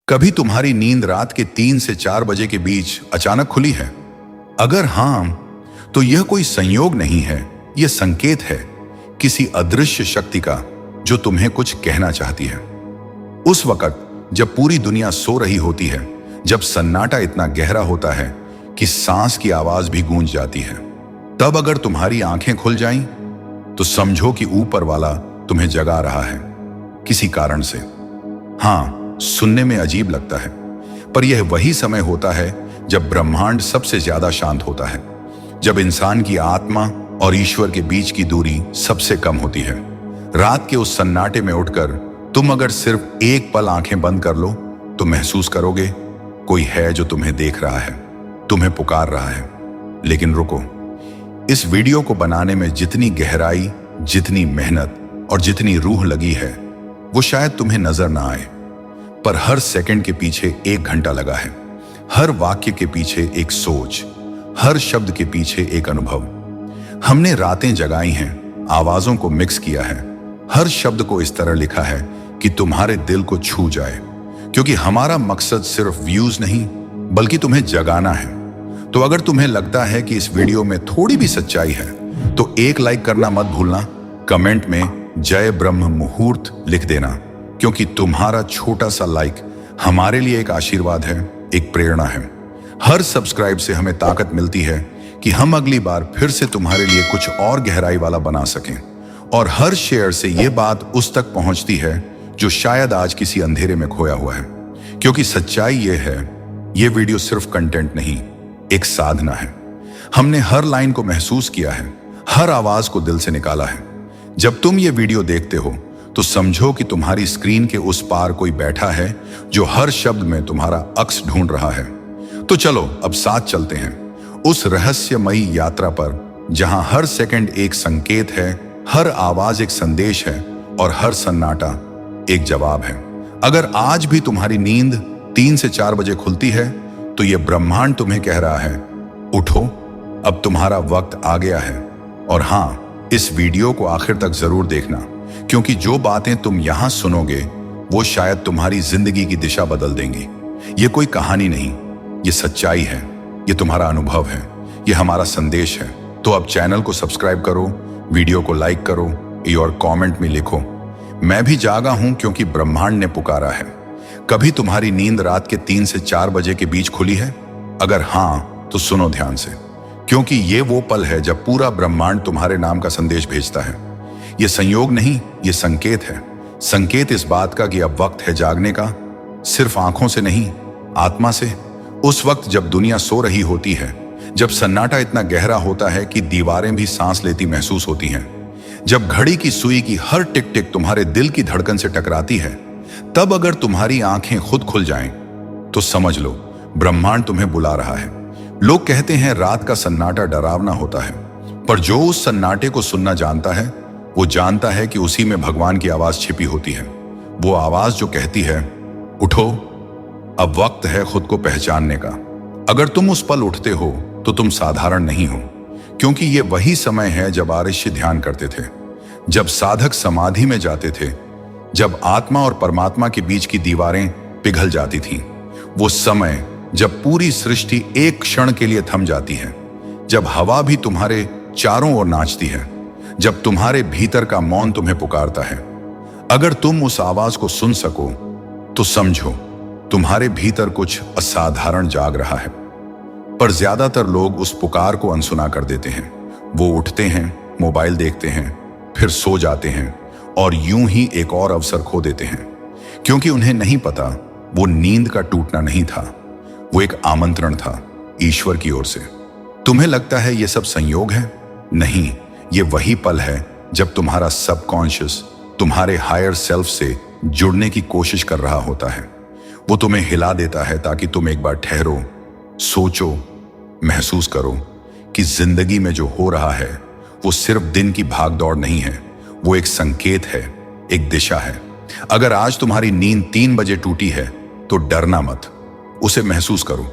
कभी तुम्हारी नींद रात के 3 से 4 बजे के बीच अचानक खुली है? अगर हां, तो यह कोई संयोग नहीं है, यह संकेत है किसी अदृश्य शक्ति का जो तुम्हें कुछ कहना चाहती है। उस वक्त जब पूरी दुनिया सो रही होती है, जब सन्नाटा इतना गहरा होता है कि सांस की आवाज भी गूंज जाती है, तब अगर तुम्हारी आंखें खुल जाएं, तो समझो कि ऊपर वाला तुम्हें जगा रहा है किसी कारण से। हां, सुनने में अजीब लगता है, पर यह वही समय होता है जब ब्रह्मांड सबसे ज्यादा शांत होता है, जब इंसान की आत्मा और ईश्वर के बीच की दूरी सबसे कम होती है। रात के उस सन्नाटे में उठकर तुम अगर सिर्फ एक पल आंखें बंद कर लो, तो महसूस करोगे कोई है जो तुम्हें देख रहा है, तुम्हें पुकार रहा है। लेकिन रुको, इस वीडियो को बनाने में जितनी गहराई, जितनी मेहनत और जितनी रूह लगी है, वो शायद तुम्हें नजर ना आए, पर हर सेकंड के पीछे 1 घंटा लगा है। हर वाक्य के पीछे एक सोच, हर शब्द के पीछे एक अनुभव। हमने रातें जगाई हैं, आवाजों को मिक्स किया है, हर शब्द को इस तरह लिखा है कि तुम्हारे दिल को छू जाए, क्योंकि हमारा मकसद सिर्फ व्यूज नहीं, बल्कि तुम्हें जगाना है। तो अगर तुम्हें लगता है कि इस वीडियो में थोड़ी भी सच्चाई है, तो एक लाइक करना मत भूलना। कमेंट में जय ब्रह्म मुहूर्त लिख देना, क्योंकि तुम्हारा छोटा सा लाइक हमारे लिए एक आशीर्वाद है, एक प्रेरणा है। हर सब्सक्राइब से हमें ताकत मिलती है कि हम अगली बार फिर से तुम्हारे लिए कुछ और गहराई वाला बना सकें। और हर शेयर से ये बात उस तक पहुंचती है जो शायद आज किसी अंधेरे में खोया हुआ है। क्योंकि सच्चाई ये है, ये वीडियो सिर्फ कंटेंट नहीं, एक साधना है। हमने हर लाइन को महसूस किया है, हर आवाज को दिल से निकाला है। जब तुम ये वीडियो देखते हो, तो समझो कि तुम्हारी स्क्रीन के उस पार कोई बैठा है जो हर शब्द में तुम्हारा अक्स ढूंढ रहा है। तो चलो अब साथ चलते हैं उस रहस्यमयी यात्रा पर, जहां हर सेकंड एक संकेत है, हर आवाज एक संदेश है और हर सन्नाटा एक जवाब है। अगर आज भी तुम्हारी नींद 3 से 4 बजे खुलती है, तो यह ब्रह्मांड तुम्हें कह रहा है, उठो, अब तुम्हारा वक्त आ गया है। और हां, इस वीडियो को आखिर तक जरूर देखना, क्योंकि जो बातें तुम यहां सुनोगे, वो शायद तुम्हारी जिंदगी की दिशा बदल देंगी। ये कोई कहानी नहीं, ये सच्चाई है, ये तुम्हारा अनुभव है, ये हमारा संदेश है। तो अब चैनल को सब्सक्राइब करो, वीडियो को लाइक करो और कमेंट में लिखो, मैं भी जागा हूं क्योंकि ब्रह्मांड ने पुकारा है। कभी तुम्हारी नींद रात के 3 से 4 बजे के बीच खुली है? अगर हां, तो सुनो ध्यान से, क्योंकि ये वो पल है जब पूरा ब्रह्मांड तुम्हारे नाम का संदेश भेजता है। ये संयोग नहीं, ये संकेत है। संकेत इस बात का कि अब वक्त है जागने का, सिर्फ आंखों से नहीं, आत्मा से। उस वक्त जब दुनिया सो रही होती है, जब सन्नाटा इतना गहरा होता है कि दीवारें भी सांस लेती महसूस होती हैं, जब घड़ी की सुई की हर टिक टिक तुम्हारे दिल की धड़कन से टकराती है, तब अगर तुम्हारी आंखें खुद खुल जाएं, तो समझ लो ब्रह्मांड तुम्हें बुला रहा है। लोग कहते हैं रात का सन्नाटा डरावना होता है, पर जो उस सन्नाटे को सुनना जानता है, वो जानता है कि उसी में भगवान की आवाज छिपी होती है। वो आवाज जो कहती है, उठो, अब वक्त है खुद को पहचानने का। अगर तुम उस पल उठते हो, तो तुम साधारण नहीं हो, क्योंकि ये वही समय है जब आर्षि ध्यान करते थे, जब साधक समाधि में जाते थे, जब आत्मा और परमात्मा के बीच की दीवारें पिघल जाती थीं। वो समय जब पूरी सृष्टि एक क्षण के लिए थम जाती है, जब हवा भी तुम्हारे चारों ओर नाचती है, जब तुम्हारे भीतर का मौन तुम्हें पुकारता है। अगर तुम उस आवाज को सुन सको, तो समझो तुम्हारे भीतर कुछ असाधारण जाग रहा है। पर ज्यादातर लोग उस पुकार को अनसुना कर देते हैं। वो उठते हैं, मोबाइल देखते हैं, फिर सो जाते हैं और यूं ही एक और अवसर खो देते हैं, क्योंकि उन्हें नहीं पता वो नींद का टूटना नहीं था, वो एक आमंत्रण था ईश्वर की ओर से। तुम्हें लगता है ये सब संयोग है? नहीं, ये वही पल है जब तुम्हारा सबकॉन्शियस तुम्हारे हायर सेल्फ से जुड़ने की कोशिश कर रहा होता है। वो तुम्हें हिला देता है ताकि तुम एक बार ठहरो, सोचो, महसूस करो कि जिंदगी में जो हो रहा है, वो सिर्फ दिन की भागदौड़ नहीं है, वो एक संकेत है, एक दिशा है। अगर आज तुम्हारी नींद 3 बजे टूटी है, तो डरना मत, उसे महसूस करो,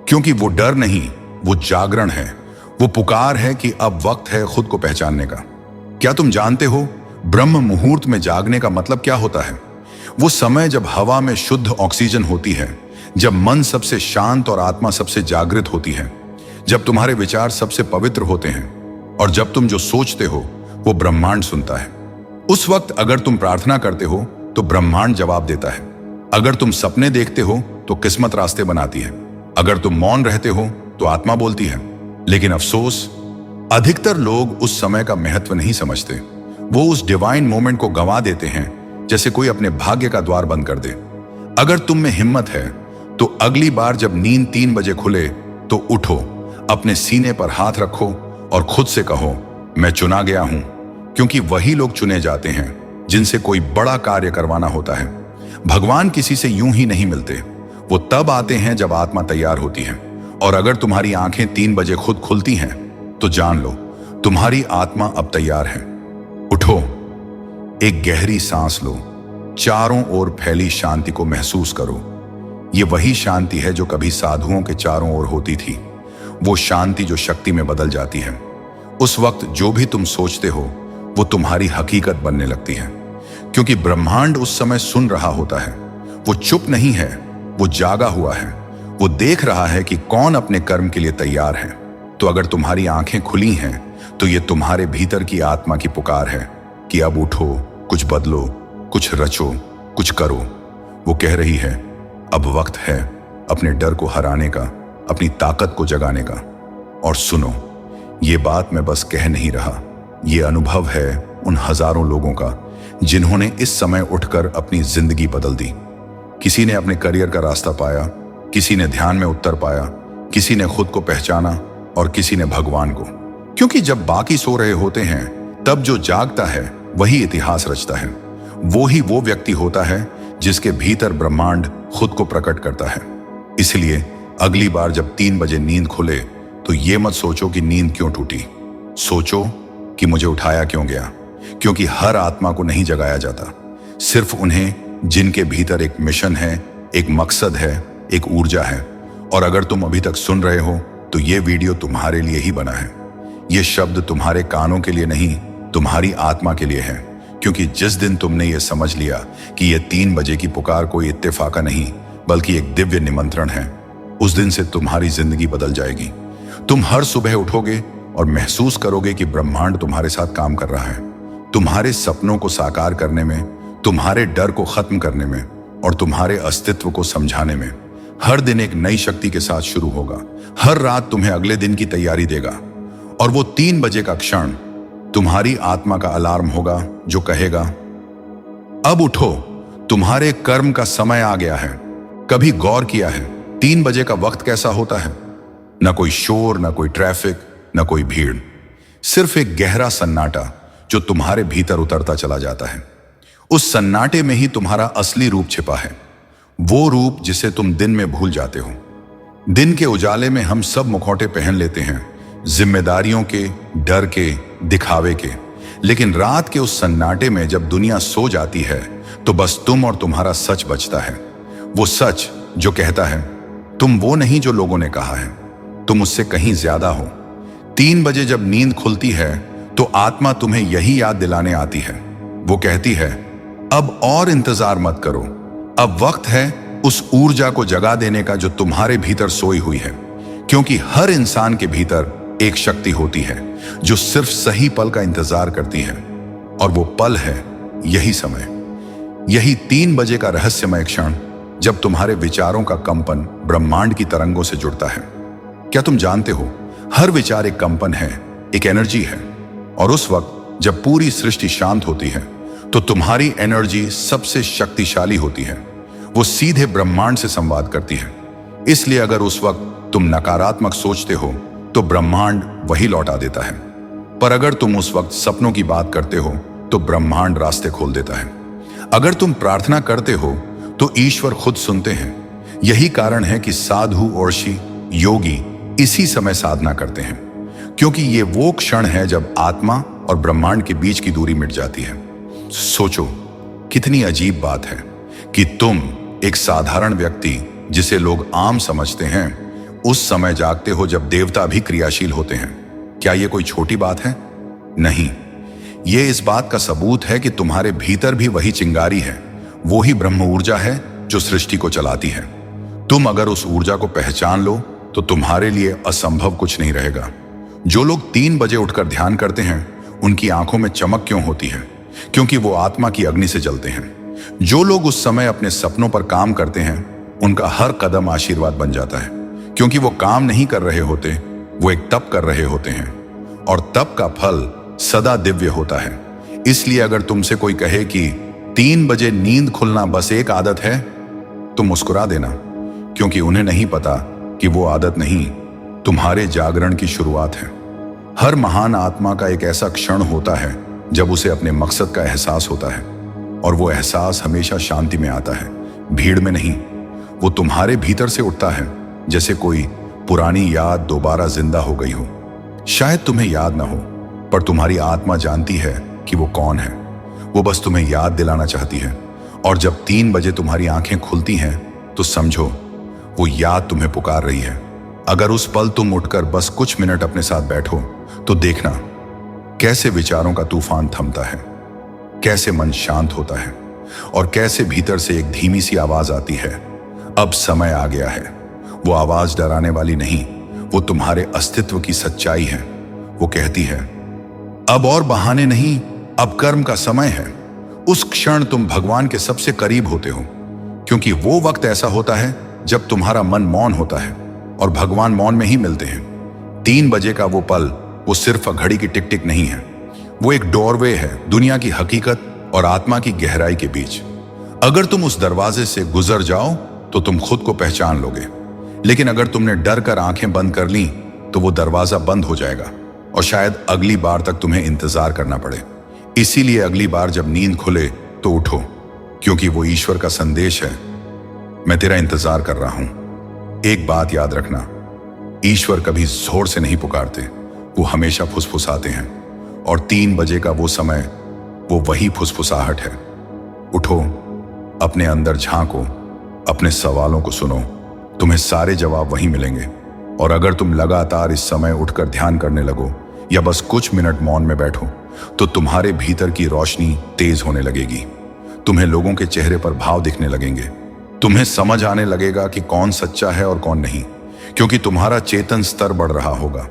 क्योंकि वो डर नहीं, वो जागरण है। वो पुकार है कि अब वक्त है खुद को पहचानने का। क्या तुम जानते हो ब्रह्म मुहूर्त में जागने का मतलब क्या होता है? वो समय जब हवा में शुद्ध ऑक्सीजन होती है, जब मन सबसे शांत और आत्मा सबसे जागृत होती है, जब तुम्हारे विचार सबसे पवित्र होते हैं और जब तुम जो सोचते हो वो ब्रह्मांड सुनता है। उस वक्त अगर तुम प्रार्थना करते हो तो ब्रह्मांड जवाब देता है। अगर तुम सपने देखते हो तो किस्मत रास्ते बनाती है। अगर तुम मौन रहते हो तो आत्मा बोलती है। लेकिन अफसोस, अधिकतर लोग उस समय का महत्व नहीं समझते। वो उस डिवाइन मोमेंट को गंवा देते हैं जैसे कोई अपने भाग्य का द्वार बंद कर दे। अगर तुम में हिम्मत है तो अगली बार जब नींद 3 बजे खुले तो उठो, अपने सीने पर हाथ रखो और खुद से कहो, मैं चुना गया हूं। क्योंकि वही लोग चुने जाते हैं जिनसे कोई बड़ा कार्य करवाना होता है। भगवान किसी से यूं ही नहीं मिलते, वो तब आते हैं जब आत्मा तैयार होती है। और अगर तुम्हारी आंखें 3 बजे खुद खुलती हैं तो जान लो तुम्हारी आत्मा अब तैयार है। उठो, एक गहरी सांस लो, चारों ओर फैली शांति को महसूस करो। ये वही शांति है जो कभी साधुओं के चारों ओर होती थी, वो शांति जो शक्ति में बदल जाती है। उस वक्त जो भी तुम सोचते हो वो तुम्हारी हकीकत बनने लगती है, क्योंकि ब्रह्मांड उस समय सुन रहा होता है। वो चुप नहीं है, वो जागा हुआ है। वो देख रहा है कि कौन अपने कर्म के लिए तैयार है। तो अगर तुम्हारी आंखें खुली हैं तो ये तुम्हारे भीतर की आत्मा की पुकार है कि अब उठो, कुछ बदलो, कुछ रचो, कुछ करो। वो कह रही है, अब वक्त है अपने डर को हराने का, अपनी ताकत को जगाने का। और सुनो, ये बात मैं बस कह नहीं रहा, ये अनुभव है उन हजारों लोगों का जिन्होंने इस समय उठकर अपनी जिंदगी बदल दी। किसी ने अपने करियर का रास्ता पाया, किसी ने ध्यान में उत्तर पाया, किसी ने खुद को पहचाना और किसी ने भगवान को। क्योंकि जब बाकी सो रहे होते हैं तब जो जागता है वही इतिहास रचता है। वो ही वो व्यक्ति होता है जिसके भीतर ब्रह्मांड खुद को प्रकट करता है। इसलिए अगली बार जब 3 बजे नींद खुले तो ये मत सोचो कि नींद क्यों टूटी, सोचो कि मुझे उठाया क्यों गया। क्योंकि हर आत्मा को नहीं जगाया जाता, सिर्फ उन्हें जिनके भीतर एक मिशन है, एक मकसद है, एक ऊर्जा है। और अगर तुम अभी तक सुन रहे हो तो ये वीडियो तुम्हारे लिए ही बना है। ये शब्द तुम्हारे कानों के लिए नहीं, तुम्हारी आत्मा के लिए है। क्योंकि जिस दिन तुमने ये समझ लिया कि ये 3 बजे की पुकार कोई इत्तेफाका नहीं बल्कि एक दिव्य निमंत्रण है, उस दिन से तुम्हारी जिंदगी बदल जाएगी। तुम हर सुबह उठोगे और महसूस करोगे कि ब्रह्मांड तुम्हारे साथ काम कर रहा है, तुम्हारे सपनों को साकार करने में, तुम्हारे डर को खत्म करने में और तुम्हारे अस्तित्व को समझाने में। हर दिन एक नई शक्ति के साथ शुरू होगा। हर रात तुम्हें अगले दिन की तैयारी देगा। और वो 3 बजे का क्षण तुम्हारी आत्मा का अलार्म होगा जो कहेगा, अब उठो, तुम्हारे कर्म का समय आ गया है। कभी गौर किया है 3 बजे का वक्त कैसा होता है? न कोई शोर, न कोई ट्रैफिक, न कोई भीड़, सिर्फ एक गहरा सन्नाटा जो तुम्हारे भीतर उतरता चला जाता है। उस सन्नाटे में ही तुम्हारा असली रूप छिपा है, वो रूप जिसे तुम दिन में भूल जाते हो। दिन के उजाले में हम सब मुखौटे पहन लेते हैं, जिम्मेदारियों के, डर के, दिखावे के। लेकिन रात के उस सन्नाटे में जब दुनिया सो जाती है तो बस तुम और तुम्हारा सच बचता है। वो सच जो कहता है, तुम वो नहीं जो लोगों ने कहा है, तुम उससे कहीं ज्यादा हो। 3 बजे जब नींद खुलती है तो आत्मा तुम्हें यही याद दिलाने आती है। वो कहती है, अब और इंतजार मत करो, अब वक्त है उस ऊर्जा को जगा देने का जो तुम्हारे भीतर सोई हुई है। क्योंकि हर इंसान के भीतर एक शक्ति होती है जो सिर्फ सही पल का इंतजार करती है, और वो पल है यही समय, यही 3 बजे का रहस्यमय क्षण जब तुम्हारे विचारों का कंपन ब्रह्मांड की तरंगों से जुड़ता है। क्या तुम जानते हो, हर विचार एक कंपन है, एक एनर्जी है। और उस वक्त जब पूरी सृष्टि शांत होती है तो तुम्हारी एनर्जी सबसे शक्तिशाली होती है। वो सीधे ब्रह्मांड से संवाद करती है। इसलिए अगर उस वक्त तुम नकारात्मक सोचते हो तो ब्रह्मांड वही लौटा देता है। पर अगर तुम उस वक्त सपनों की बात करते हो तो ब्रह्मांड रास्ते खोल देता है। अगर तुम प्रार्थना करते हो तो ईश्वर खुद सुनते हैं। यही कारण है कि साधु, ऋषि, योगी इसी समय साधना करते हैं, क्योंकि ये वो क्षण है जब आत्मा और ब्रह्मांड के बीच की दूरी मिट जाती है। सोचो, कितनी अजीब बात है कि तुम एक साधारण व्यक्ति जिसे लोग आम समझते हैं उस समय जागते हो जब देवता भी क्रियाशील होते हैं। क्या ये कोई छोटी बात है? नहीं, ये इस बात का सबूत है कि तुम्हारे भीतर भी वही चिंगारी है, वो ही ब्रह्म ऊर्जा है जो सृष्टि को चलाती है। तुम अगर उस ऊर्जा को पहचान लो तो तुम्हारे लिए असंभव कुछ नहीं रहेगा। जो लोग 3 बजे उठकर ध्यान करते हैं उनकी आंखों में चमक क्यों होती है? क्योंकि वो आत्मा की अग्नि से जलते हैं। जो लोग उस समय अपने सपनों पर काम करते हैं उनका हर कदम आशीर्वाद बन जाता है, क्योंकि वो काम नहीं कर रहे होते, वो एक तप कर रहे होते हैं और तप का फल सदा दिव्य होता है। इसलिए अगर तुमसे कोई कहे कि 3 बजे नींद खुलना बस एक आदत है, तो मुस्कुरा देना, क्योंकि उन्हें नहीं पता कि वो आदत नहीं, तुम्हारे जागरण की शुरुआत है। हर महान आत्मा का एक ऐसा क्षण होता है जब उसे अपने मकसद का एहसास होता है, और वो एहसास हमेशा शांति में आता है, भीड़ में नहीं। वो तुम्हारे भीतर से उठता है, जैसे कोई पुरानी याद दोबारा जिंदा हो गई हो। शायद तुम्हें याद ना हो, पर तुम्हारी आत्मा जानती है कि वो कौन है। वो बस तुम्हें याद दिलाना चाहती है। और जब 3 बजे तुम्हारी आंखें खुलती हैं तो समझो वो याद तुम्हें पुकार रही है। अगर उस पल तुम उठकर बस कुछ मिनट अपने साथ बैठो तो देखना कैसे विचारों का तूफान थमता है, कैसे मन शांत होता है, और कैसे भीतर से एक धीमी सी आवाज आती है, अब समय आ गया है। वो आवाज डराने वाली नहीं, वो तुम्हारे अस्तित्व की सच्चाई है। वो कहती है, अब और बहाने नहीं, अब कर्म का समय है। उस क्षण तुम भगवान के सबसे करीब होते हो, क्योंकि वो वक्त ऐसा होता है जब तुम्हारा मन मौन होता है और भगवान मौन में ही मिलते हैं। 3 बजे का वो पल वो सिर्फ घड़ी की टिक टिक नहीं है, वो एक डोरवे है दुनिया की हकीकत और आत्मा की गहराई के बीच। अगर तुम उस दरवाजे से गुजर जाओ तो तुम खुद को पहचान लोगे, लेकिन अगर तुमने डर कर आंखें बंद कर ली तो वो दरवाजा बंद हो जाएगा और शायद अगली बार तक तुम्हें इंतजार करना पड़े। इसीलिए अगली बार जब नींद खुले तो उठो, क्योंकि वो ईश्वर का संदेश है, मैं तेरा इंतजार कर रहा हूं। एक बात याद रखना, ईश्वर कभी जोर से नहीं पुकारते, वो हमेशा फुसफुसाते हैं, और 3 बजे का वो समय वो वही फुसफुसाहट है। उठो, अपने अंदर झांको, अपने सवालों को सुनो, तुम्हें सारे जवाब वहीं मिलेंगे। और अगर तुम लगातार इस समय उठकर ध्यान करने लगो या बस कुछ मिनट मौन में बैठो तो तुम्हारे भीतर की रोशनी तेज होने लगेगी। तुम्हें लोगों के चेहरे पर भाव दिखने लगेंगे, तुम्हें समझ आने लगेगा कि कौन सच्चा है और कौन नहीं, क्योंकि तुम्हारा चेतन स्तर बढ़ रहा होगा।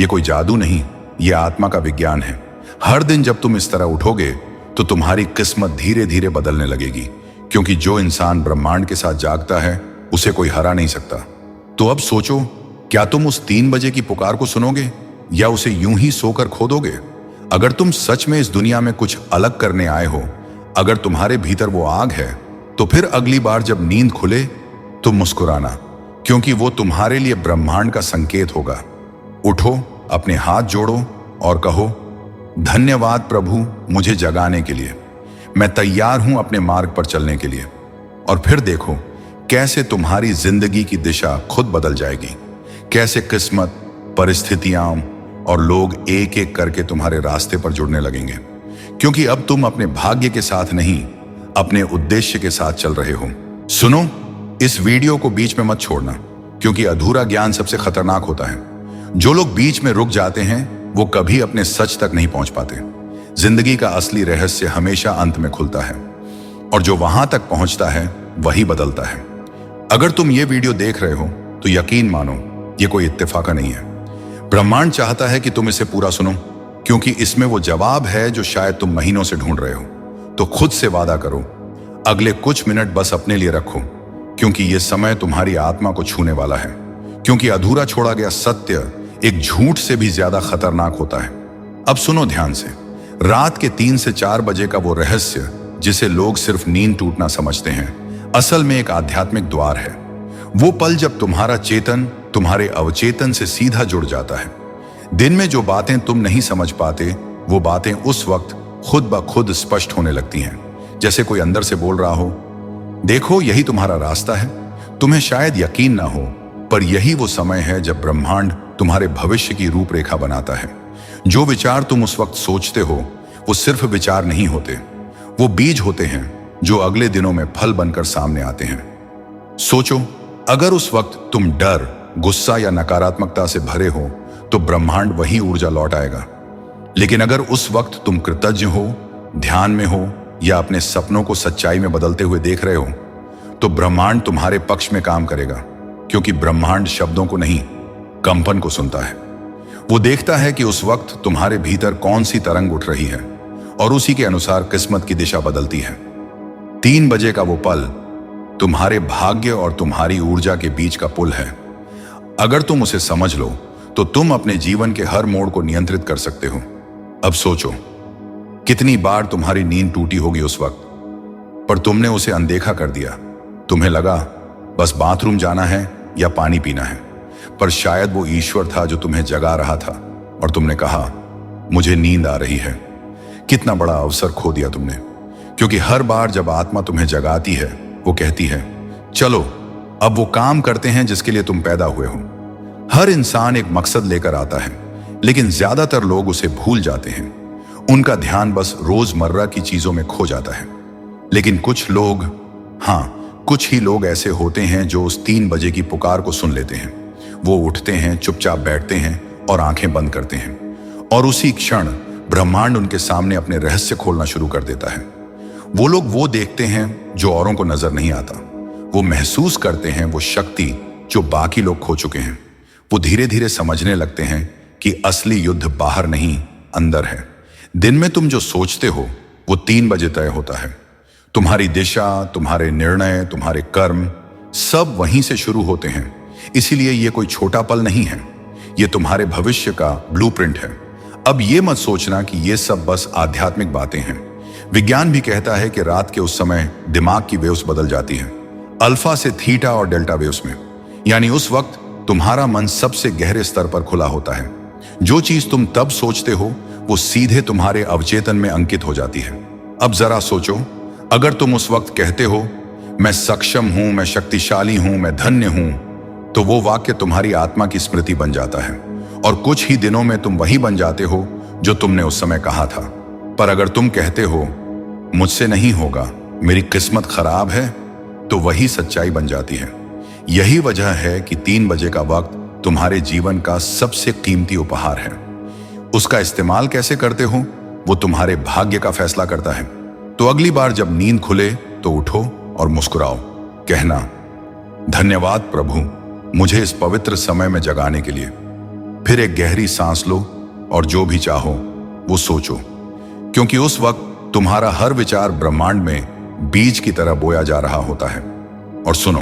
ये कोई जादू नहीं, ये आत्मा का विज्ञान है। हर दिन जब तुम इस तरह उठोगे तो तुम्हारी किस्मत धीरे धीरे बदलने लगेगी, क्योंकि जो इंसान ब्रह्मांड के साथ जागता है उसे कोई हरा नहीं सकता। तो अब सोचो, क्या तुम उस 3 बजे की पुकार को सुनोगे या उसे यूं ही सोकर खो दोगे? अगर तुम सच में इस दुनिया में कुछ अलग करने आए हो, अगर तुम्हारे भीतर वो आग है, तो फिर अगली बार जब नींद खुले तो मुस्कुराना, क्योंकि वो तुम्हारे लिए ब्रह्मांड का संकेत होगा। उठो, अपने हाथ जोड़ो और कहो, धन्यवाद प्रभु मुझे जगाने के लिए, मैं तैयार हूं अपने मार्ग पर चलने के लिए। और फिर देखो कैसे तुम्हारी जिंदगी की दिशा खुद बदल जाएगी, कैसे किस्मत, परिस्थितियां और लोग एक एक करके तुम्हारे रास्ते पर जुड़ने लगेंगे, क्योंकि अब तुम अपने भाग्य के साथ नहीं, अपने उद्देश्य के साथ चल रहे हो। सुनो, इस वीडियो को बीच में मत छोड़ना, क्योंकि अधूरा ज्ञान सबसे खतरनाक होता है। जो लोग बीच में रुक जाते हैं वो कभी अपने सच तक नहीं पहुंच पाते। जिंदगी का असली रहस्य हमेशा अंत में खुलता है, और जो वहां तक पहुंचता है वही बदलता है। अगर तुम ये वीडियो देख रहे हो तो यकीन मानो, ये कोई इत्तेफाक नहीं है। ब्रह्मांड चाहता है कि तुम इसे पूरा सुनो, क्योंकि इसमें वो जवाब है जो शायद तुम महीनों से ढूंढ रहे हो। तो खुद से वादा करो, अगले कुछ मिनट बस अपने लिए रखो, क्योंकि ये समय तुम्हारी आत्मा को छूने वाला है। क्योंकि अधूरा छोड़ा गया सत्य एक झूठ से भी ज्यादा खतरनाक होता है। अब सुनो ध्यान से, रात के 3 से 4 बजे का वो रहस्य जिसे लोग सिर्फ नींद टूटना समझते हैं, असल में एक आध्यात्मिक द्वार है। वो पल जब तुम्हारा चेतन तुम्हारे अवचेतन से सीधा जुड़ जाता है। दिन में जो बातें तुम नहीं समझ पाते, वो बातें उस वक्त खुद ब खुद स्पष्ट होने लगती हैं, जैसे कोई अंदर से बोल रहा हो, देखो यही तुम्हारा रास्ता है। तुम्हें शायद यकीन ना हो, पर यही वो समय है जब ब्रह्मांड तुम्हारे भविष्य की रूपरेखा बनाता है। जो विचार तुम उस वक्त सोचते हो वो सिर्फ विचार नहीं होते, वो बीज होते हैं जो अगले दिनों में फल बनकर सामने आते हैं। सोचो, अगर उस वक्त तुम डर, गुस्सा या नकारात्मकता से भरे हो तो ब्रह्मांड वही ऊर्जा लौट आएगा। लेकिन अगर उस वक्त तुम कृतज्ञ हो, ध्यान में हो या अपने सपनों को सच्चाई में बदलते हुए देख रहे हो, तो ब्रह्मांड तुम्हारे पक्ष में काम करेगा, क्योंकि ब्रह्मांड शब्दों को नहीं, कंपन को सुनता है। वो देखता है कि उस वक्त तुम्हारे भीतर कौन सी तरंग उठ रही है और उसी के अनुसार किस्मत की दिशा बदलती है। 3 बजे का वो पल तुम्हारे भाग्य और तुम्हारी ऊर्जा के बीच का पुल है। अगर तुम उसे समझ लो तो तुम अपने जीवन के हर मोड़ को नियंत्रित कर सकते हो। अब सोचो, कितनी बार तुम्हारी नींद टूटी होगी उस वक्त, पर तुमने उसे अनदेखा कर दिया। तुम्हें लगा बस बाथरूम जाना है या पानी पीना है, पर शायद वो ईश्वर था जो तुम्हें जगा रहा था और तुमने कहा मुझे नींद आ रही है। कितना बड़ा अवसर खो दिया तुमने, क्योंकि हर बार जब आत्मा तुम्हें जगाती है वो कहती है चलो अब वो काम करते हैं जिसके लिए तुम पैदा हुए हो। हर इंसान एक मकसद लेकर आता है, लेकिन ज्यादातर लोग उसे भूल जाते हैं। उनका ध्यान बस रोजमर्रा की चीजों में खो जाता है। लेकिन कुछ लोग, हाँ, कुछ ही लोग ऐसे होते हैं जो उस 3 बजे की पुकार को सुन लेते हैं। वो उठते हैं, चुपचाप बैठते हैं और आंखें बंद करते हैं, और उसी क्षण ब्रह्मांड उनके सामने अपने रहस्य खोलना शुरू कर देता है। वो लोग वो देखते हैं जो औरों को नजर नहीं आता। वो महसूस करते हैं वो शक्ति जो बाकी लोग खो चुके हैं। वो धीरे धीरे समझने लगते हैं कि असली युद्ध बाहर नहीं, अंदर है। दिन में तुम जो सोचते हो वो 3 बजे तय होता है। तुम्हारी दिशा, तुम्हारे निर्णय, तुम्हारे कर्म सब वहीं से शुरू होते हैं। इसीलिए ये कोई छोटा पल नहीं है, ये तुम्हारे भविष्य का ब्लूप्रिंट है। अब ये मत सोचना कि ये सब बस आध्यात्मिक बातें हैं। विज्ञान भी कहता है कि रात के उस समय दिमाग की वेव्स बदल जाती है, अल्फा से थीटा और डेल्टा वेव्स में। यानी उस वक्त तुम्हारा मन सबसे गहरे स्तर पर खुला होता है। जो चीज तुम तब सोचते हो वो सीधे तुम्हारे अवचेतन में अंकित हो जाती है। अब जरा सोचो, अगर तुम उस वक्त कहते हो मैं सक्षम हूं, मैं शक्तिशाली हूं, मैं धन्य हूं, तो वो वाक्य तुम्हारी आत्मा की स्मृति बन जाता है, और कुछ ही दिनों में तुम वही बन जाते हो जो तुमने उस समय कहा था। पर अगर तुम कहते हो मुझसे नहीं होगा, मेरी किस्मत खराब है, तो वही सच्चाई बन जाती है। यही वजह है कि 3 बजे का वक्त तुम्हारे जीवन का सबसे कीमती उपहार है। उसका इस्तेमाल कैसे करते हो वो तुम्हारे भाग्य का फैसला करता है। तो अगली बार जब नींद खुले तो उठो और मुस्कुराओ, कहना धन्यवाद प्रभु मुझे इस पवित्र समय में जगाने के लिए। फिर एक गहरी सांस लो और जो भी चाहो वो सोचो, क्योंकि उस वक्त तुम्हारा हर विचार ब्रह्मांड में बीज की तरह बोया जा रहा होता है। और सुनो,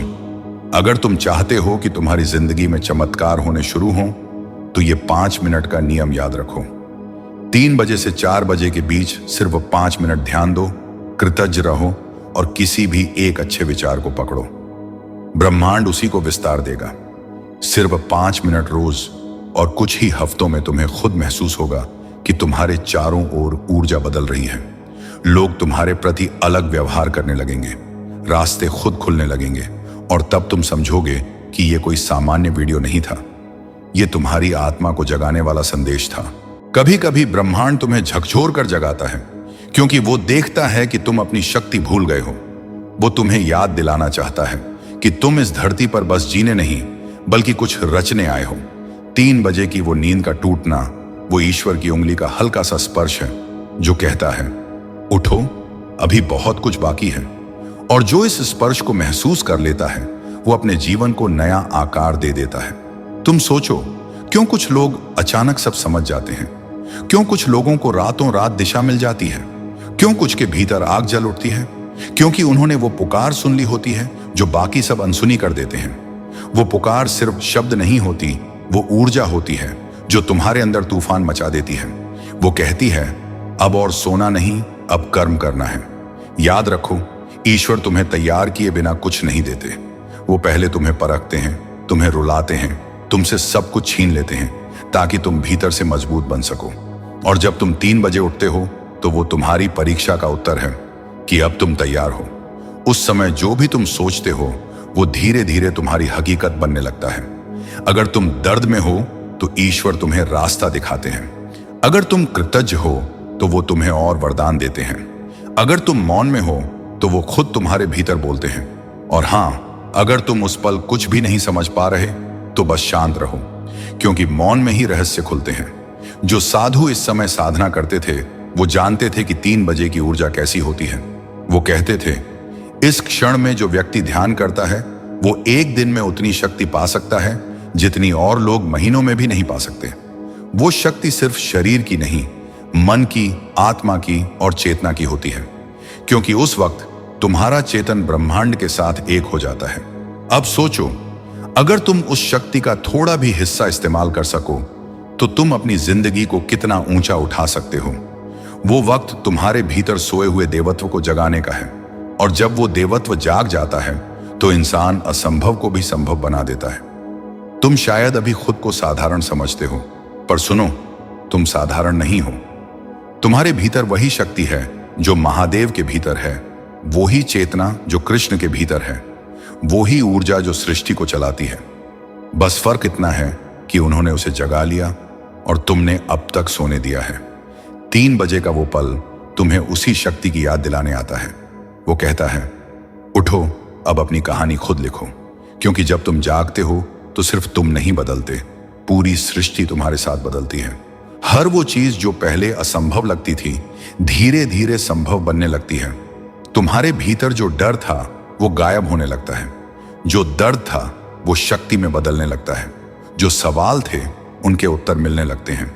अगर तुम चाहते हो कि तुम्हारी जिंदगी में चमत्कार होने शुरू हो तो ये 5 मिनट का नियम याद रखो। 3 बजे से 4 बजे के बीच सिर्फ 5 मिनट ध्यान दो, कृतज्ञ रहो और किसी भी एक अच्छे विचार को पकड़ो। ब्रह्मांड उसी को विस्तार देगा। सिर्फ 5 मिनट रोज, और कुछ ही हफ्तों में तुम्हें खुद महसूस होगा कि तुम्हारे चारों ओर ऊर्जा बदल रही है। लोग तुम्हारे प्रति अलग व्यवहार करने लगेंगे, रास्ते खुद खुलने लगेंगे, और तब तुम समझोगे कि ये कोई सामान्य वीडियो नहीं था, ये तुम्हारी आत्मा को जगाने वाला संदेश था। कभी कभी ब्रह्मांड तुम्हें झकझोर कर जगाता है, क्योंकि वो देखता है कि तुम अपनी शक्ति भूल गए हो। वो तुम्हें याद दिलाना चाहता है कि तुम इस धरती पर बस जीने नहीं, बल्कि कुछ रचने आए हो। 3 बजे की वो नींद का टूटना वो ईश्वर की उंगली का हल्का सा स्पर्श है जो कहता है उठो, अभी बहुत कुछ बाकी है। और जो इस स्पर्श को महसूस कर लेता है वो अपने जीवन को नया आकार दे देता है। तुम सोचो, क्यों कुछ लोग अचानक सब समझ जाते हैं? क्यों कुछ लोगों को रातों रात दिशा मिल जाती है? क्यों कुछ के भीतर आग जल उठती है? क्योंकि उन्होंने वो पुकार सुन ली होती है जो बाकी सब अनसुनी कर देते हैं। वो पुकार सिर्फ शब्द नहीं होती, वो ऊर्जा होती है जो तुम्हारे अंदर तूफान मचा देती है। वो कहती है अब और सोना नहीं, अब कर्म करना है। याद रखो, ईश्वर तुम्हें तैयार किए बिना कुछ नहीं देते। वो पहले तुम्हें परखते हैं, तुम्हें रुलाते हैं, तुमसे सब कुछ छीन लेते हैं ताकि तुम भीतर से मजबूत बन सको। और जब तुम 3 बजे उठते हो तो वो तुम्हारी परीक्षा का उत्तर है कि अब तुम तैयार हो। उस समय जो भी तुम सोचते हो वो धीरे धीरे तुम्हारी हकीकत बनने लगता है। अगर तुम दर्द में हो तो ईश्वर तुम्हें रास्ता दिखाते हैं। अगर तुम कृतज्ञ हो तो वो तुम्हें और वरदान देते हैं। अगर तुम मौन में हो तो वो खुद तुम्हारे भीतर बोलते हैं। और हाँ, अगर तुम उस पल कुछ भी नहीं समझ पा रहे तो बस शांत रहो, क्योंकि मौन में ही रहस्य खुलते हैं। जो साधु इस समय साधना करते थे वो जानते थे कि 3 बजे की ऊर्जा कैसी होती है। वो कहते थे, इस क्षण में जो व्यक्ति ध्यान करता है वो एक दिन में उतनी शक्ति पा सकता है जितनी और लोग महीनों में भी नहीं पा सकते। वो शक्ति सिर्फ शरीर की नहीं, मन की, आत्मा की और चेतना की होती है, क्योंकि उस वक्त तुम्हारा चेतन ब्रह्मांड के साथ एक हो जाता है। अब सोचो, अगर तुम उस शक्ति का थोड़ा भी हिस्सा इस्तेमाल कर सको तो तुम अपनी जिंदगी को कितना ऊंचा उठा सकते हो। वो वक्त तुम्हारे भीतर सोए हुए देवत्व को जगाने का है, और जब वो देवत्व जाग जाता है तो इंसान असंभव को भी संभव बना देता है। तुम शायद अभी खुद को साधारण समझते हो, पर सुनो, तुम साधारण नहीं हो। तुम्हारे भीतर वही शक्ति है जो महादेव के भीतर है, वही चेतना जो कृष्ण के भीतर है, वही ऊर्जा जो सृष्टि को चलाती है। बस फर्क इतना है कि उन्होंने उसे जगा लिया और तुमने अब तक सोने दिया है। 3 बजे का वो पल तुम्हें उसी शक्ति की याद दिलाने आता है। वो कहता है, उठो, अब अपनी कहानी खुद लिखो, क्योंकि जब तुम जागते हो तो सिर्फ तुम नहीं बदलते, पूरी सृष्टि तुम्हारे साथ बदलती है। हर वो चीज जो पहले असंभव लगती थी धीरे धीरे संभव बनने लगती है। तुम्हारे भीतर जो डर था वो गायब होने लगता है, जो दर्द था वो शक्ति में बदलने लगता है, जो सवाल थे उनके उत्तर मिलने लगते हैं,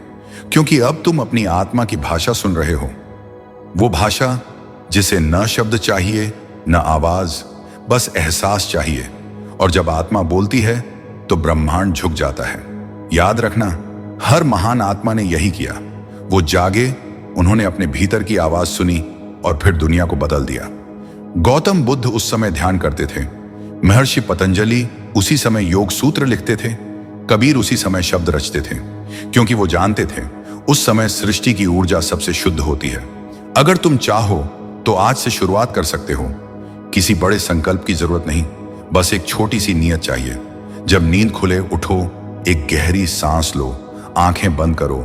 क्योंकि अब तुम अपनी आत्मा की भाषा सुन रहे हो। वो भाषा जिसे न शब्द चाहिए न आवाज, बस एहसास चाहिए। और जब आत्मा बोलती है तो ब्रह्मांड झुक जाता है। याद रखना, हर महान आत्मा ने यही किया। वो जागे, उन्होंने अपने भीतर की आवाज सुनी और फिर दुनिया को बदल दिया। गौतम बुद्ध उस समय ध्यान करते थे, महर्षि पतंजलि उसी समय योग सूत्र लिखते थे, कबीर उसी समय शब्द रचते थे, क्योंकि वो जानते थे उस समय सृष्टि की ऊर्जा सबसे शुद्ध होती है। अगर तुम चाहो तो आज से शुरुआत कर सकते हो। किसी बड़े संकल्प की जरूरत नहीं, बस एक छोटी सी नियत चाहिए। जब नींद खुले उठो, एक गहरी सांस लो, आंखें बंद करो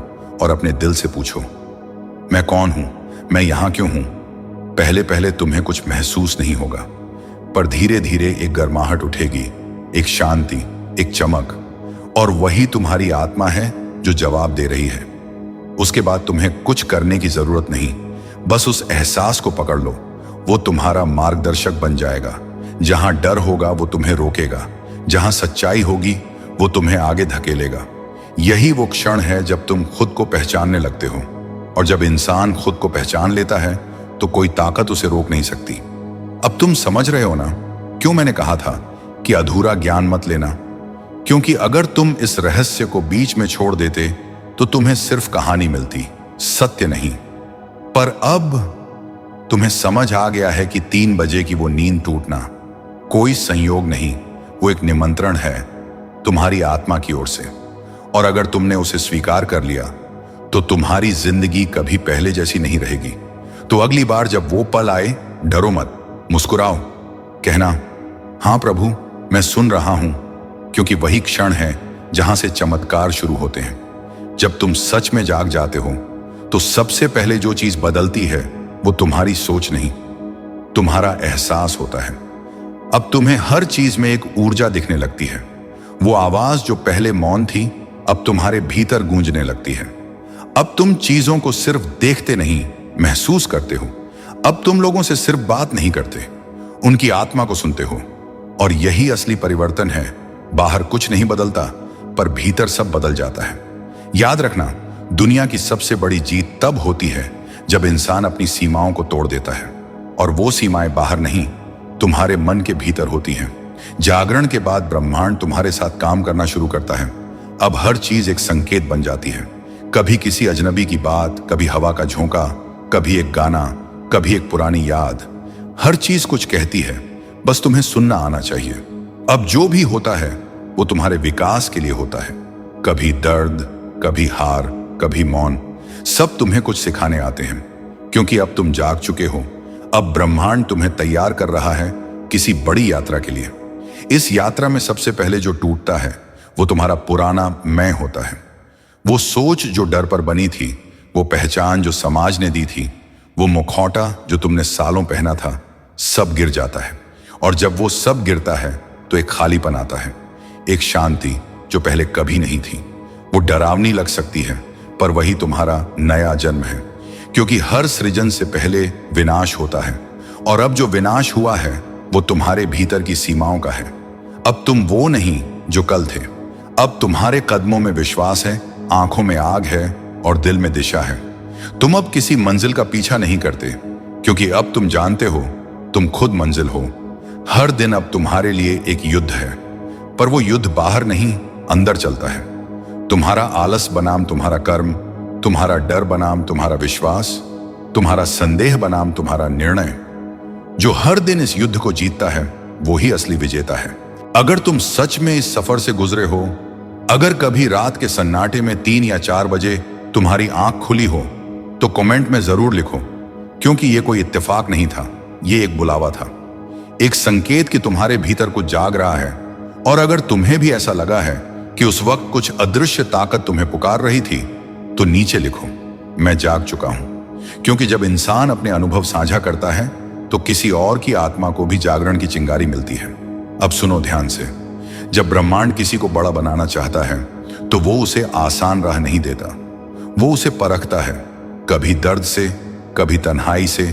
और अपने दिल से पूछो, मैं कौन हूं, मैं यहां क्यों हूं। पहले पहले तुम्हें कुछ महसूस नहीं होगा, पर धीरे धीरे एक गर्माहट उठेगी, एक शांति, एक चमक, और वही तुम्हारी आत्मा है जो जवाब दे रही है। उसके बाद तुम्हें कुछ करने की जरूरत नहीं, बस उस एहसास को पकड़ लो। वो तुम्हारा मार्गदर्शक बन जाएगा। जहां डर होगा वो तुम्हें रोकेगा, जहां सच्चाई होगी वो तुम्हें आगे धकेलेगा। यही वो क्षण है जब तुम खुद को पहचानने लगते हो, और जब इंसान खुद को पहचान लेता है तो कोई ताकत उसे रोक नहीं सकती। अब तुम समझ रहे हो ना क्यों मैंने कहा था कि अधूरा ज्ञान मत लेना, क्योंकि अगर तुम इस रहस्य को बीच में छोड़ देते तो तुम्हें सिर्फ कहानी मिलती, सत्य नहीं। पर अब तुम्हें समझ आ गया है कि 3 बजे की वो नींद टूटना कोई संयोग नहीं, वो एक निमंत्रण है तुम्हारी आत्मा की ओर से। और अगर तुमने उसे स्वीकार कर लिया तो तुम्हारी जिंदगी कभी पहले जैसी नहीं रहेगी। तो अगली बार जब वो पल आए, डरो मत, मुस्कुराओ, कहना, हाँ प्रभु, मैं सुन रहा हूं, क्योंकि वही क्षण है जहां से चमत्कार शुरू होते हैं। जब तुम सच में जाग जाते हो तो सबसे पहले जो चीज बदलती है वो तुम्हारी सोच नहीं, तुम्हारा एहसास होता है। अब तुम्हें हर चीज में एक ऊर्जा दिखने लगती है। वो आवाज जो पहले मौन थी अब तुम्हारे भीतर गूंजने लगती है। अब तुम चीजों को सिर्फ देखते नहीं, महसूस करते हो। अब तुम लोगों से सिर्फ बात नहीं करते, उनकी आत्मा को सुनते हो। और यही असली परिवर्तन है। बाहर कुछ नहीं बदलता, पर भीतर सब बदल जाता है। याद रखना, दुनिया की सबसे बड़ी जीत तब होती है जब इंसान अपनी सीमाओं को तोड़ देता है, और वो सीमाएं बाहर नहीं, तुम्हारे मन के भीतर होती हैं। जागरण के बाद ब्रह्मांड तुम्हारे साथ काम करना शुरू करता है। अब हर चीज एक संकेत बन जाती है। कभी किसी अजनबी की बात, कभी हवा का झोंका, कभी एक गाना, कभी एक पुरानी याद। हर चीज कुछ कहती है, बस तुम्हें सुनना आना चाहिए। अब जो भी होता है वो तुम्हारे विकास के लिए होता है। कभी दर्द, कभी हार, कभी मौन, सब तुम्हें कुछ सिखाने आते हैं, क्योंकि अब तुम जाग चुके हो। अब ब्रह्मांड तुम्हें तैयार कर रहा है किसी बड़ी यात्रा के लिए। इस यात्रा में सबसे पहले जो टूटता है वो तुम्हारा पुराना मैं होता है। वो सोच जो डर पर बनी थी, वो पहचान जो समाज ने दी थी, वो मुखौटा जो तुमने सालों पहना था, सब गिर जाता है। और जब वो सब गिरता है तो एक खालीपन आता है, एक शांति जो पहले कभी नहीं थी। वो डरावनी लग सकती है, पर वही तुम्हारा नया जन्म है, क्योंकि हर सृजन से पहले विनाश होता है, और अब जो विनाश हुआ है वो तुम्हारे भीतर की सीमाओं का है। अब तुम वो नहीं जो कल थे। अब तुम्हारे कदमों में विश्वास है, आंखों में आग है और दिल में दिशा है। तुम अब किसी मंजिल का पीछा नहीं करते, क्योंकि अब तुम जानते हो तुम खुद मंजिल हो। हर दिन अब तुम्हारे लिए एक युद्ध है, पर वो युद्ध बाहर नहीं अंदर चलता है। तुम्हारा आलस बनाम तुम्हारा कर्म, तुम्हारा डर बनाम तुम्हारा विश्वास, तुम्हारा संदेह बनाम तुम्हारा निर्णय। जो हर दिन इस युद्ध को जीतता है वो ही असली विजेता है। अगर तुम सच में इस सफर से गुजरे हो, अगर कभी रात के सन्नाटे में 3 या 4 बजे तुम्हारी आंख खुली हो, तो कमेंट में जरूर लिखो, क्योंकि ये कोई इत्तेफाक नहीं था, ये एक बुलावा था, एक संकेत कि तुम्हारे भीतर कुछ जाग रहा है। और अगर तुम्हें भी ऐसा लगा है कि उस वक्त कुछ अदृश्य ताकत तुम्हें पुकार रही थी, तो नीचे लिखो, मैं जाग चुका हूं। क्योंकि जब इंसान अपने अनुभव साझा करता है तो किसी और की आत्मा को भी जागरण की चिंगारी मिलती है। अब सुनो ध्यान से, जब ब्रह्मांड किसी को बड़ा बनाना चाहता है तो वो उसे आसान राह नहीं देता, वो उसे परखता है, कभी दर्द से, कभी तन्हाई से,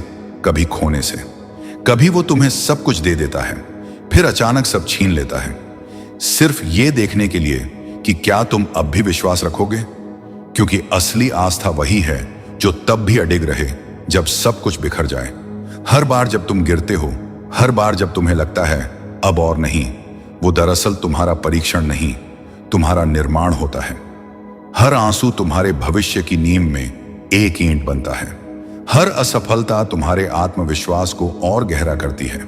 कभी खोने से। कभी वो तुम्हें सब कुछ दे देता है, फिर अचानक सब छीन लेता है, सिर्फ ये देखने के लिए कि क्या तुम अब भी विश्वास रखोगे। क्योंकि असली आस्था वही है जो तब भी अडिग रहे जब सब कुछ बिखर जाए। हर बार जब तुम गिरते हो, हर बार जब तुम्हें लगता है अब और नहीं, वो दरअसल तुम्हारा परीक्षण नहीं, तुम्हारा निर्माण होता है। हर आंसू तुम्हारे भविष्य की नींव में एक ईंट बनता है। हर असफलता तुम्हारे आत्मविश्वास को और गहरा करती है,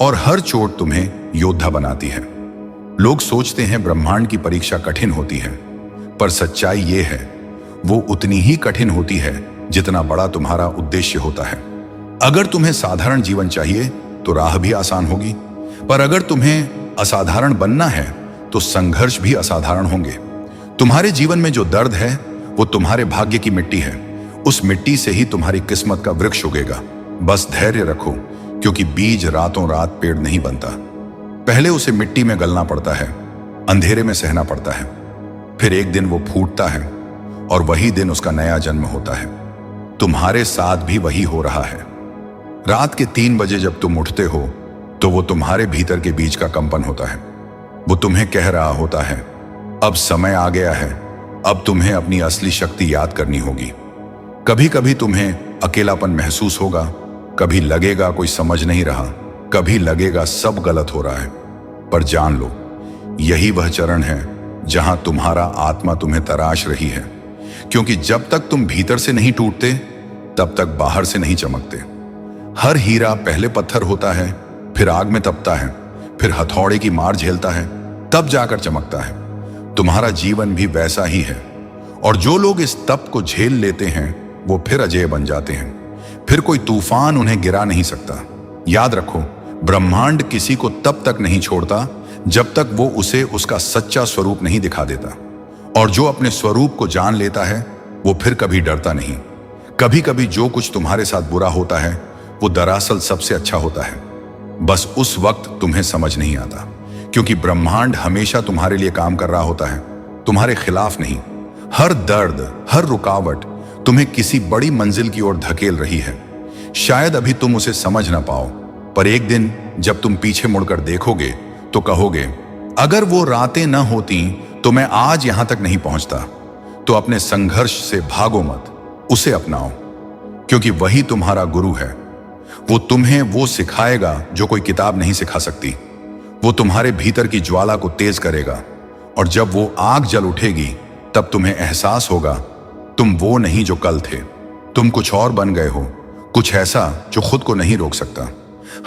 और हर चोट तुम्हें योद्धा बनाती है। लोग सोचते हैं ब्रह्मांड की परीक्षा कठिन होती है, पर सच्चाई ये है, वो उतनी ही कठिन होती है जितना बड़ा तुम्हारा उद्देश्य होता है। अगर तुम्हें साधारण जीवन चाहिए तो राह भी आसान होगी, पर अगर तुम्हें असाधारण बनना है तो संघर्ष भी असाधारण होंगे। तुम्हारे जीवन में जो दर्द है वो तुम्हारे भाग्य की मिट्टी है, उस मिट्टी से ही तुम्हारी किस्मत का वृक्ष उगेगा। बस धैर्य रखो, क्योंकि बीज रातों रात पेड़ नहीं बनता। पहले उसे मिट्टी में गलना पड़ता है, अंधेरे में सहना पड़ता है, फिर एक दिन वो फूटता है और वही दिन उसका नया जन्म होता है। तुम्हारे साथ भी वही हो रहा है। रात के 3 बजे जब तुम उठते हो तो वो तुम्हारे भीतर के बीज का कंपन होता है। वो तुम्हें कह रहा होता है, अब समय आ गया है, अब तुम्हें अपनी असली शक्ति याद करनी होगी। कभी कभी तुम्हें अकेलापन महसूस होगा, कभी लगेगा कोई समझ नहीं रहा, कभी लगेगा सब गलत हो रहा है, पर जान लो, यही वह चरण है जहां तुम्हारा आत्मा तुम्हें तराश रही है। क्योंकि जब तक तुम भीतर से नहीं टूटते, तब तक बाहर से नहीं चमकते। हर हीरा पहले पत्थर होता है, फिर आग में तपता है, फिर हथौड़े की मार झेलता है, तब जाकर चमकता है। तुम्हारा जीवन भी वैसा ही है, और जो लोग इस तप को झेल लेते हैं वो फिर अजेय बन जाते हैं। फिर कोई तूफान उन्हें गिरा नहीं सकता। याद रखो, ब्रह्मांड किसी को तब तक नहीं छोड़ता जब तक वो उसे उसका सच्चा स्वरूप नहीं दिखा देता। और जो अपने स्वरूप को जान लेता है वो फिर कभी डरता नहीं। कभी कभी जो कुछ तुम्हारे साथ बुरा होता है वो दरअसल सबसे अच्छा होता है, बस उस वक्त तुम्हें समझ नहीं आता। क्योंकि ब्रह्मांड हमेशा तुम्हारे लिए काम कर रहा होता है, तुम्हारे खिलाफ नहीं। हर दर्द, हर रुकावट तुम्हें किसी बड़ी मंजिल की ओर धकेल रही है। शायद अभी तुम उसे समझ ना पाओ, पर एक दिन जब तुम पीछे मुड़कर देखोगे तो कहोगे, अगर वो रातें न होती तो मैं आज यहां तक नहीं पहुंचता। तो अपने संघर्ष से भागो मत, उसे अपनाओ, क्योंकि वही तुम्हारा गुरु है। वो तुम्हें वो सिखाएगा जो कोई किताब नहीं सिखा सकती। वो तुम्हारे भीतर की ज्वाला को तेज करेगा, और जब वो आग जल उठेगी तब तुम्हें एहसास होगा तुम वो नहीं जो कल थे, तुम कुछ और बन गए हो, कुछ ऐसा जो खुद को नहीं रोक सकता।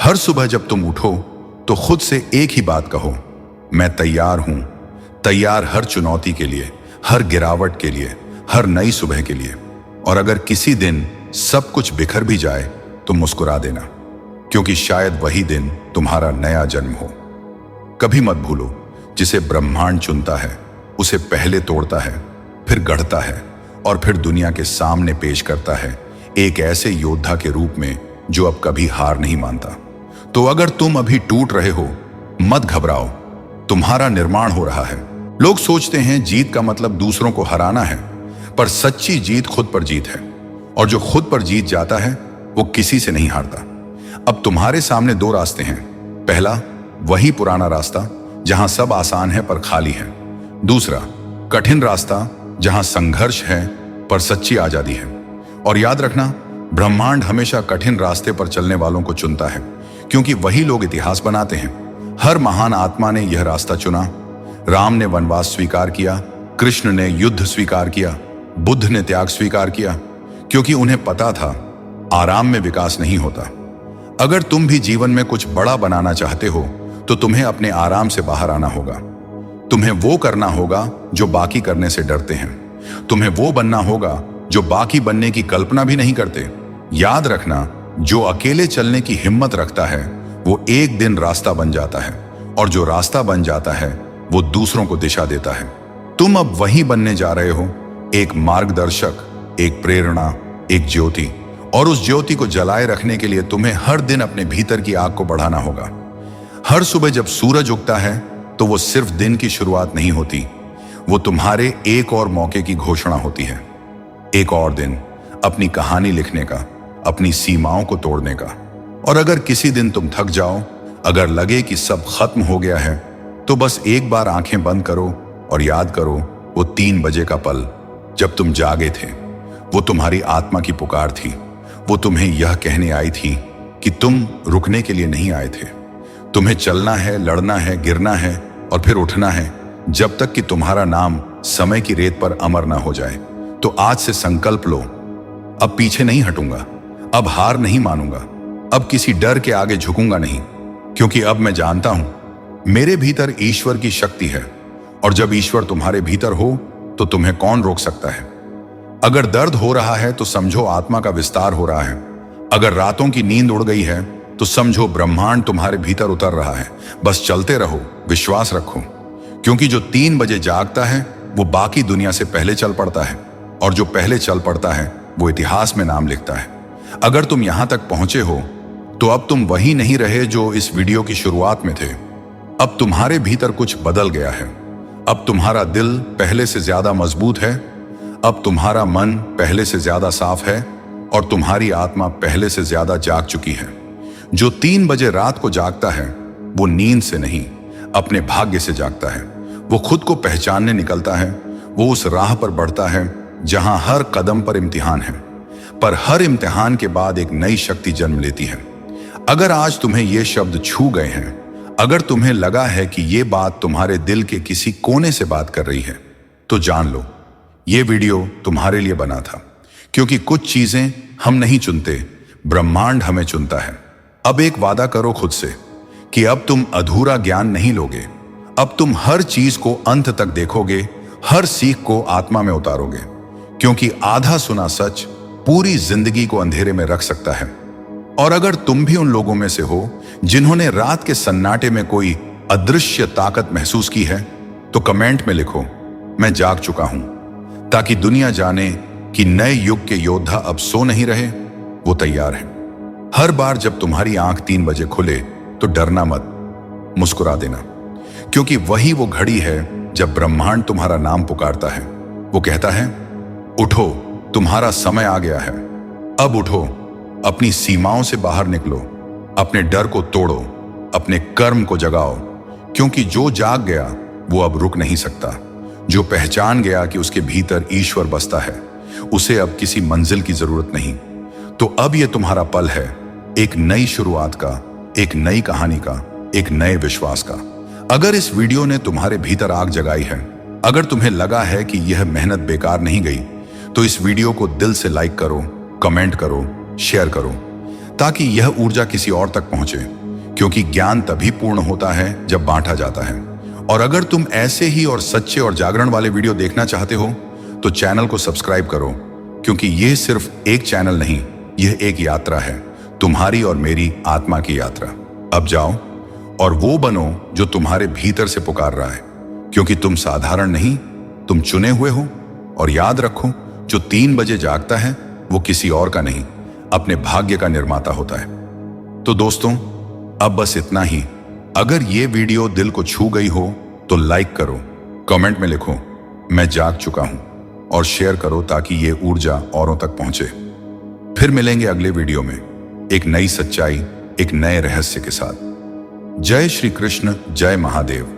हर सुबह जब तुम उठो तो खुद से एक ही बात कहो, मैं तैयार हूं, तैयार हर चुनौती के लिए, हर गिरावट के लिए, हर नई सुबह के लिए। और अगर किसी दिन सब कुछ बिखर भी जाए तो मुस्कुरा देना, क्योंकि शायद वही दिन तुम्हारा नया जन्म हो। कभी मत भूलो, जिसे ब्रह्मांड चुनता है उसे पहले तोड़ता है, फिर गढ़ता है, और फिर दुनिया के सामने पेश करता है एक ऐसे योद्धा के रूप में जो अब कभी हार नहीं मानता। तो अगर तुम अभी टूट रहे हो, मत घबराओ, तुम्हारा निर्माण हो रहा है। लोग सोचते हैं जीत का मतलब दूसरों को हराना है, पर सच्ची जीत खुद पर जीत है। और जो खुद पर जीत जाता है वो किसी से नहीं हारता। अब तुम्हारे सामने दो रास्ते हैं। पहला, वही पुराना रास्ता जहां सब आसान है पर खाली है। दूसरा, कठिन रास्ता जहां संघर्ष है पर सच्ची आजादी है। और याद रखना, ब्रह्मांड हमेशा कठिन रास्ते पर चलने वालों को चुनता है, क्योंकि वही लोग इतिहास बनाते हैं। हर महान आत्मा ने यह रास्ता चुना। राम ने वनवास स्वीकार किया, कृष्ण ने युद्ध स्वीकार किया, बुद्ध ने त्याग स्वीकार किया, क्योंकि उन्हें पता था आराम में विकास नहीं होता। अगर तुम भी जीवन में कुछ बड़ा बनाना चाहते हो तो तुम्हें अपने आराम से बाहर आना होगा। तुम्हें वो करना होगा जो बाकी करने से डरते हैं। तुम्हें वो बनना होगा जो बाकी बनने की कल्पना भी नहीं करते। याद रखना, जो अकेले चलने की हिम्मत रखता है वो एक दिन रास्ता बन जाता है, और जो रास्ता बन जाता है वो दूसरों को दिशा देता है। तुम अब वही बनने जा रहे हो, एक मार्गदर्शक, एक प्रेरणा, एक ज्योति। और उस ज्योति को जलाए रखने के लिए तुम्हें हर दिन अपने भीतर की आग को बढ़ाना होगा। हर सुबह जब सूरज उगता है तो वो सिर्फ दिन की शुरुआत नहीं होती, वो तुम्हारे एक और मौके की घोषणा होती है। एक और दिन अपनी कहानी लिखने का, अपनी सीमाओं को तोड़ने का। और अगर किसी दिन तुम थक जाओ, अगर लगे कि सब खत्म हो गया है, तो बस एक बार आंखें बंद करो और याद करो वो 3 बजे का पल जब तुम जागे थे। वो तुम्हारी आत्मा की पुकार थी। वो तुम्हें यह कहने आई थी कि तुम रुकने के लिए नहीं आए थे। तुम्हें चलना है, लड़ना है, गिरना है और फिर उठना है, जब तक कि तुम्हारा नाम समय की रेत पर अमर ना हो जाए। तो आज से संकल्प लो, अब पीछे नहीं हटूंगा, अब हार नहीं मानूंगा, अब किसी डर के आगे झुकूंगा नहीं, क्योंकि अब मैं जानता हूं मेरे भीतर ईश्वर की शक्ति है। और जब ईश्वर तुम्हारे भीतर हो तो तुम्हें कौन रोक सकता है। अगर दर्द हो रहा है तो समझो आत्मा का विस्तार हो रहा है। अगर रातों की नींद उड़ गई है तो समझो ब्रह्मांड तुम्हारे भीतर उतर रहा है। बस चलते रहो, विश्वास रखो, क्योंकि जो 3 बजे जागता है वो बाकी दुनिया से पहले चल पड़ता है, और जो पहले चल पड़ता है वो इतिहास में नाम लिखता है। अगर तुम यहां तक पहुंचे हो तो अब तुम वही नहीं रहे जो इस वीडियो की शुरुआत में थे। अब तुम्हारे भीतर कुछ बदल गया है। अब तुम्हारा दिल पहले से ज्यादा मजबूत है, अब तुम्हारा मन पहले से ज्यादा साफ है, और तुम्हारी आत्मा पहले से ज्यादा जाग चुकी है। जो 3 बजे रात को जागता है वो नींद से नहीं, अपने भाग्य से जागता है। वो खुद को पहचानने निकलता है। वो उस राह पर बढ़ता है जहां हर कदम पर इम्तिहान है, पर हर इम्तिहान के बाद एक नई शक्ति जन्म लेती है। अगर आज तुम्हें ये शब्द छू गए हैं, अगर तुम्हें लगा है कि ये बात तुम्हारे दिल के किसी कोने से बात कर रही है, तो जान लो ये वीडियो तुम्हारे लिए बना था, क्योंकि कुछ चीजें हम नहीं चुनते, ब्रह्मांड हमें चुनता है। अब एक वादा करो खुद से कि अब तुम अधूरा ज्ञान नहीं लोगे। अब तुम हर चीज को अंत तक देखोगे, हर सीख को आत्मा में उतारोगे, क्योंकि आधा सुना सच पूरी जिंदगी को अंधेरे में रख सकता है। और अगर तुम भी उन लोगों में से हो जिन्होंने रात के सन्नाटे में कोई अदृश्य ताकत महसूस की है, तो कमेंट में लिखो, मैं जाग चुका हूं, ताकि दुनिया जाने कि नए युग के योद्धा अब सो नहीं रहे, वो तैयार हैं। हर बार जब तुम्हारी आंख 3 बजे खुले तो डरना मत, मुस्कुरा देना, क्योंकि वही वो घड़ी है जब ब्रह्मांड तुम्हारा नाम पुकारता है। वो कहता है, उठो, तुम्हारा समय आ गया है। अब उठो, अपनी सीमाओं से बाहर निकलो, अपने डर को तोड़ो, अपने कर्म को जगाओ, क्योंकि जो जाग गया वो अब रुक नहीं सकता। जो पहचान गया कि उसके भीतर ईश्वर बसता है, उसे अब किसी मंजिल की जरूरत नहीं। तो अब ये तुम्हारा पल है, एक नई शुरुआत का, एक नई कहानी का, एक नए विश्वास का। अगर इस वीडियो ने तुम्हारे भीतर आग जगाई है, अगर तुम्हें लगा है कि यह मेहनत बेकार नहीं गई, तो इस वीडियो को दिल से लाइक करो, कमेंट करो, शेयर करो, ताकि यह ऊर्जा किसी और तक पहुंचे, क्योंकि ज्ञान तभी पूर्ण होता है जब बांटा जाता है। और अगर तुम ऐसे ही और सच्चे और जागरण वाले वीडियो देखना चाहते हो तो चैनल को सब्सक्राइब करो, क्योंकि यह सिर्फ एक चैनल नहीं, यह एक यात्रा है, तुम्हारी और मेरी आत्मा की यात्रा। अब जाओ और वो बनो जो तुम्हारे भीतर से पुकार रहा है, क्योंकि तुम साधारण नहीं, तुम चुने हुए हो। और याद रखो, जो 3 बजे जागता है वो किसी और का नहीं, अपने भाग्य का निर्माता होता है। तो दोस्तों, अब बस इतना ही। अगर ये वीडियो दिल को छू गई हो तो लाइक करो, कमेंट में लिखो, मैं जाग चुका हूं, और शेयर करो ताकि ये ऊर्जा औरों तक पहुंचे। फिर मिलेंगे अगले वीडियो में एक नई सच्चाई, एक नए रहस्य के साथ। जय श्री कृष्ण, जय महादेव।